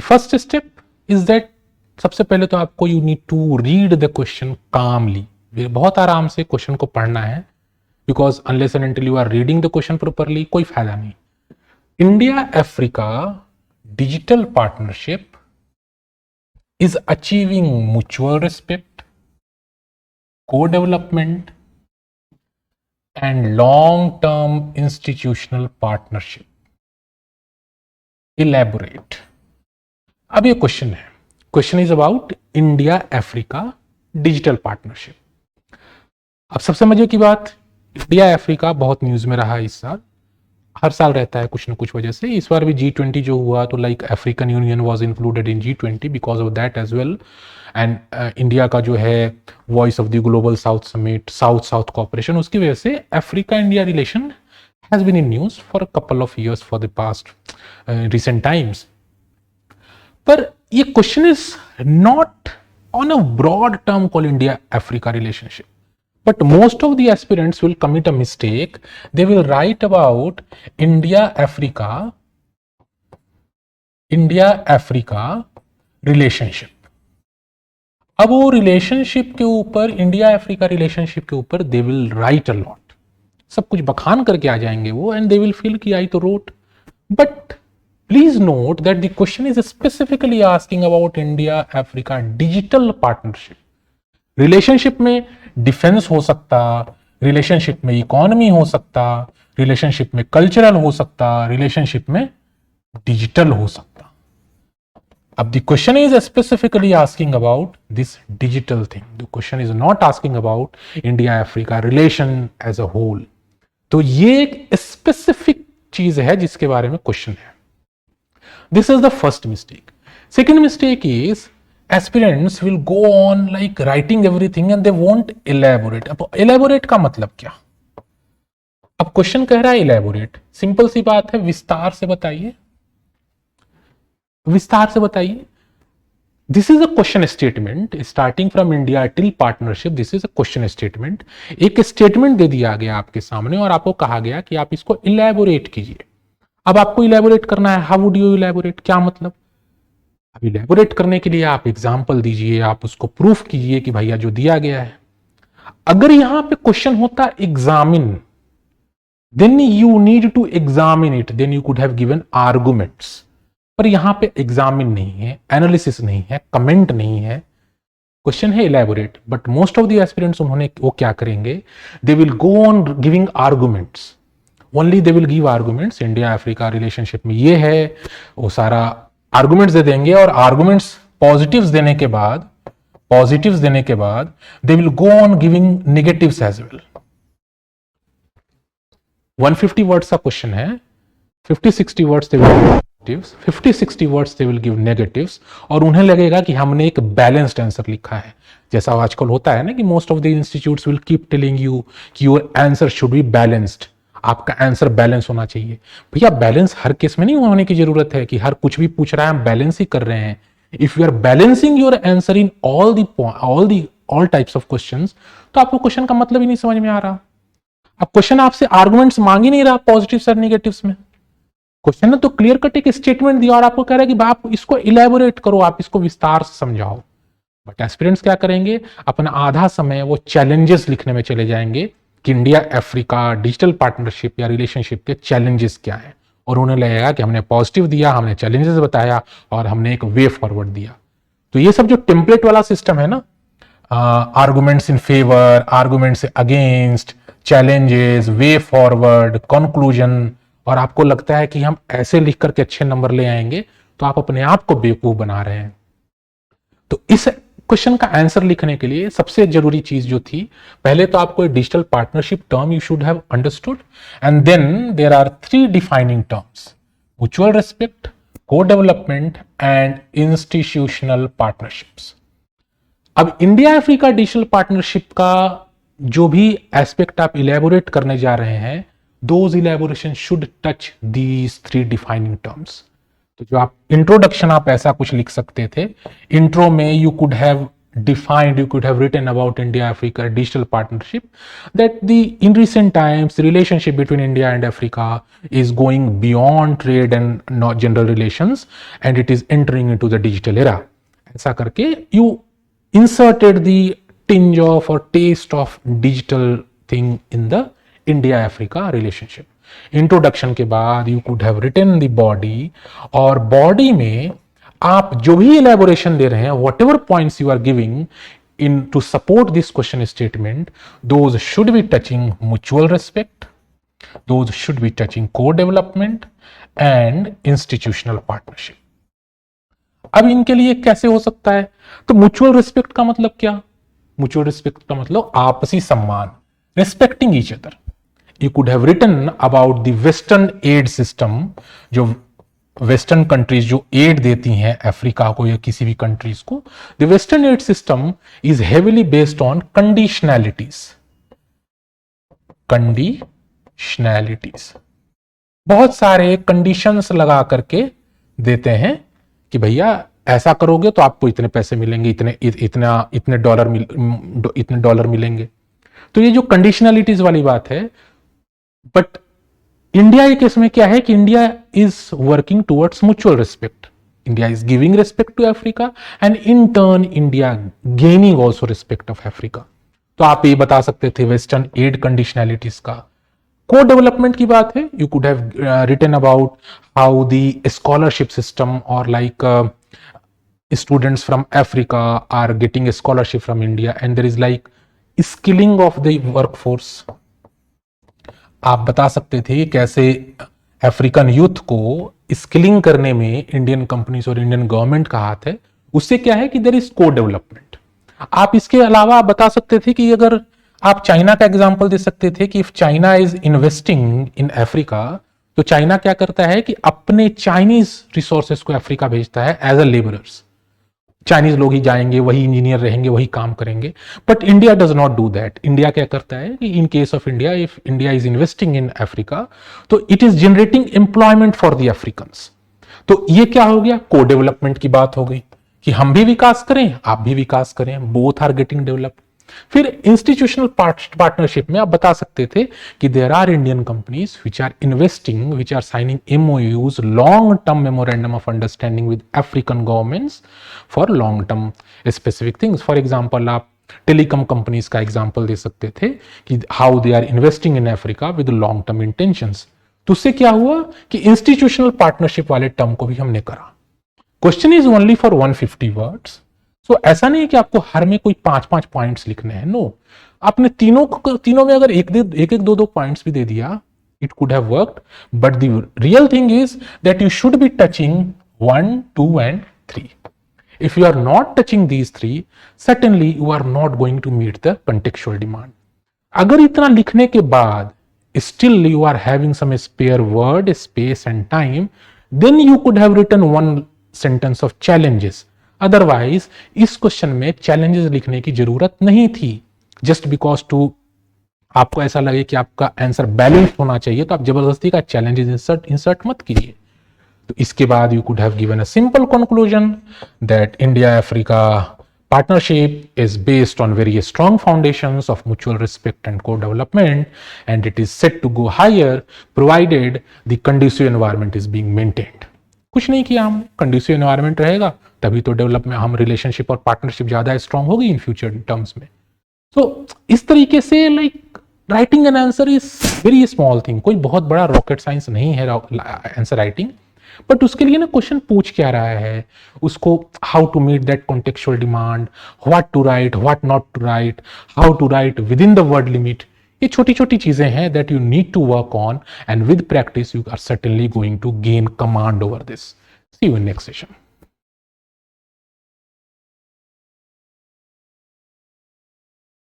First step is that सबसे पहले तो आपको you need to read the question calmly, बहुत आराम से क्वेश्चन को पढ़ना है, because unless and until you are reading the question properly कोई फायदा नहीं। India Africa digital partnership is achieving mutual respect, co-development, and long-term institutional partnership. Elaborate. अब ये क्वेश्चन है, question is about India Africa digital partnership. अब सबसे मजे की बात, इंडिया अफ्रीका बहुत न्यूज में रहा इस साल, हर साल रहता है कुछ ना कुछ वजह से। इस बार भी G20 जो हुआ तो like African union was included in G20 because of that as well. And India का जो है voice of the global south summit, south south cooperation, उसकी वजह से Africa India relation has been in news for a couple of years for the past recent times. पर ये question is not on a broad term call India Africa relationship. But most of the aspirants will commit a mistake. They will write about India-Africa relationship. अब वो relationship के ऊपर, India Africa relationship के ऊपर they will write a lot, सब कुछ बखान करके आ जाएंगे वो, एंड दे विल फील कि आई तो wrote. But please note that the question is specifically asking about India Africa digital partnership. Relationship में डिफेंस हो सकता, रिलेशनशिप में इकोनॉमी हो सकता, रिलेशनशिप में कल्चरल हो सकता, रिलेशनशिप में डिजिटल हो सकता. अब the question is specifically asking about this digital thing. The question is not asking about India Africa relation as a whole. तो ये एक स्पेसिफिक चीज है जिसके बारे में क्वेश्चन है. This is the first mistake. Second mistake is aspirants will go on like writing everything and they won't elaborate. अब elaborate का मतलब क्या? अब क्वेश्चन कह रहा है elaborate, सिंपल सी बात है, विस्तार से बताइए, विस्तार से बताइए. This is a question statement starting from India till partnership. This is a question statement. एक स्टेटमेंट दे दिया गया आपके सामने और आपको कहा गया कि आप इसको इलेबोरेट कीजिए. अब आपको इलेबोरेट करना है. How would you elaborate? क्या मतलब? अब इलेबोरेट करने के लिए आप एग्जाम्पल दीजिए, आप उसको प्रूफ कीजिए कि भैया जो दिया गया है. अगर यहां पे क्वेश्चन होता examine, then you need to examine it, then you could have given arguments. पर यहां पे एग्जामिन नहीं है, एनालिसिस नहीं है, कमेंट नहीं है, क्वेश्चन है elaborate. But most of the aspirants उन्होंने वो क्या करेंगे, दे will go on giving arguments. Only they will give arguments. India Africa relationship में ये है, वो सारा आर्गुमेंट्स दे देंगे और आर्गुमेंट्स पॉजिटिव्स देने के बाद they will go on giving negatives as well. 150 words का क्वेश्चन है, 50-60 words they will give negatives, 50-60 words they will give negatives, और उन्हें लगेगा कि हमने एक बैलेंस्ड आंसर लिखा है. जैसा आजकल होता है ना कि most of the institutes will keep telling you कि your answer should be balanced. आपका आंसर बैलेंस होना चाहिए. भैया बैलेंस हर केस में नहीं होने की जरूरत है कि हर कुछ भी पूछ रहा है हम बैलेंस ही कर रहे हैं. If you are balancing your answer in all types of questions, तो आपको क्वेश्चन का मतलब ही नहीं समझ में आ रहा. अब क्वेश्चन आपसे आर्गुमेंट्स मांग ही नहीं रहा पॉजिटिव्स और नेगेटिव्स में. क्वेश्चन ने तो क्लियर कट एक स्टेटमेंट दिया और आपको कह रहा है कि आप इसको इलेबोरेट करो, आप इसको विस्तार से समझाओ. बट एस्पिरेंट्स क्या करेंगे, अपना आधा समय वो चैलेंजेस लिखने में चले जाएंगे कि इंडिया अफ्रीका डिजिटल पार्टनरशिप या रिलेशनशिप के चैलेंजेस क्या है, और उन्हें लगेगा कि हमने पॉजिटिव दिया, हमने चैलेंजेस बताया और हमने एक वे फॉरवर्ड दिया. तो ये सब जो टेम्पलेट वाला सिस्टम है ना, arguments in favour, arguments against, challenges, way forward, conclusion, और आपको लगता है कि हम ऐसे लिख करके अच्छे नंबर ले आएंगे, तो आप अपने आप को बेवकूफ बना रहे हैं. तो इस क्वेश्चन का आंसर लिखने के लिए सबसे जरूरी चीज जो थी, पहले तो आपको digital partnership term you should have understood, and then there are 3 defining terms: mutual respect, co development and institutional partnerships. अब इंडिया अफ्रीका डिजिटल पार्टनरशिप का जो भी एस्पेक्ट आप इलेबोरेट करने जा रहे हैं, those elaboration should touch these 3 defining terms. तो जो आप इंट्रोडक्शन आप ऐसा कुछ लिख सकते थे, इंट्रो में you could have defined, you could have written about India-Africa digital partnership, that in recent times, the relationship between India and Africa is going beyond trade and not general relations, and it is entering into the digital era. ऐसा करके you inserted the tinge of or taste of digital thing in the India-Africa relationship. Introduction के बाद you could have written the body, और body में आप जो भी elaboration दे रहे हैं, whatever points you are giving in to support this question statement, those should be touching mutual respect, those should be touching co development and institutional partnership. अब इनके लिए कैसे हो सकता है? तो म्यूचुअल रिस्पेक्ट का मतलब क्या? म्यूचुअल रिस्पेक्ट का मतलब आपसी सम्मान, respecting each other. You could have written about the Western aid system, जो वेस्टर्न कंट्रीज जो एड देती हैं अफ्रीका को या किसी भी कंट्रीज को. The western aid system is heavily based on conditionalities. Conditionalities, बहुत सारे कंडीशंस लगा करके देते हैं कि भैया ऐसा करोगे तो आपको इतने पैसे मिलेंगे, इतने डॉलर मिलेंगे. तो ये जो कंडीशनैलिटीज वाली बात है. बट इंडिया के केस में क्या है कि India is working towards mutual respect. India is giving respect to Africa and in turn India gaining also respect of Africa. तो आप ये बता सकते थे वेस्टर्न एड कंडीशनैलिटीज का. को डेवलपमेंट की बात है. You could have written about how the scholarship system और like students from Africa are getting a scholarship from India and there is like skilling of the workforce. आप बता सकते थे कैसे अफ्रीकन यूथ को स्किलिंग करने में इंडियन कंपनीज और इंडियन गवर्नमेंट का हाथ है. उससे क्या है कि देयर इज को डेवलपमेंट. आप इसके अलावा बता सकते थे कि अगर आप चाइना का एग्जांपल दे सकते थे कि if China is investing in Africa, तो चाइना क्या करता है कि अपने चाइनीज रिसोर्सेस को अफ्रीका भेजता है एज अ लेबरर्स. चाइनीज लोग ही जाएंगे, वही इंजीनियर रहेंगे, वही काम करेंगे. But India does not do that. India क्या करता है कि in case of India, if India is investing in Africa, तो it is generating employment for the Africans. तो ये क्या हो गया? को डेवलपमेंट की बात हो गई कि हम भी विकास करें, आप भी विकास करें, बोथ आर गेटिंग डेवलप्ड. फिर इंस्टीट्यूशनल पार्टनरशिप में आप बता सकते थे कि there are Indian companies which are investing, which are signing MOUs, long term memorandum of understanding with African governments for long term specific things. For example आप telecom companies का example दे सकते थे कि how they are investing in Africa with long term intentions. तो उससे क्या हुआ कि इंस्टीट्यूशनल पार्टनरशिप वाले टर्म को भी हमने करा. Question is only for 150 words. तो ऐसा नहीं है कि आपको हर में कोई 5-5 पॉइंट्स लिखने हैं. नो, आपने तीनों में अगर एक 2 पॉइंट्स भी दे दिया, it could have worked. But the real thing is that you should be touching 1, 2 and 3. If you are not touching these 3, certainly you are not going to meet the contextual demand. अगर इतना लिखने के बाद still you are having some spare word, space and time, then you could have written one sentence of challenges. Otherwise इस question में challenges लिखने की जरूरत नहीं थी. जस्ट बिकॉज टू आपको ऐसा लगे कि आपका आंसर बैलेंस होना चाहिए, तो आप जबरदस्ती का चैलेंजेस इंसर्ट मत कीजिए. तो इसके बाद you could have given a simple conclusion that India Africa partnership is based on very strong foundations of mutual respect and co-development, and it is set to go higher provided the conducive environment is being maintained. कुछ नहीं किया हम, conducive environment रहेगा तभी तो development, हम relationship और partnership ज्यादा स्ट्रांग होगी इन फ्यूचर टर्म्स में. तो इस तरीके से like writing an answer is very small thing. कोई बहुत बड़ा रॉकेट साइंस नहीं है आंसर राइटिंग. बट उसके लिए ना क्वेश्चन पूछ क्या रहा है, उसको how to meet that contextual demand, what to write, what not to write, how to write within the word limit. ये छोटी छोटी चीजें हैं that you need to work on, and with practice you are certainly going to gain command over this. See you in next session.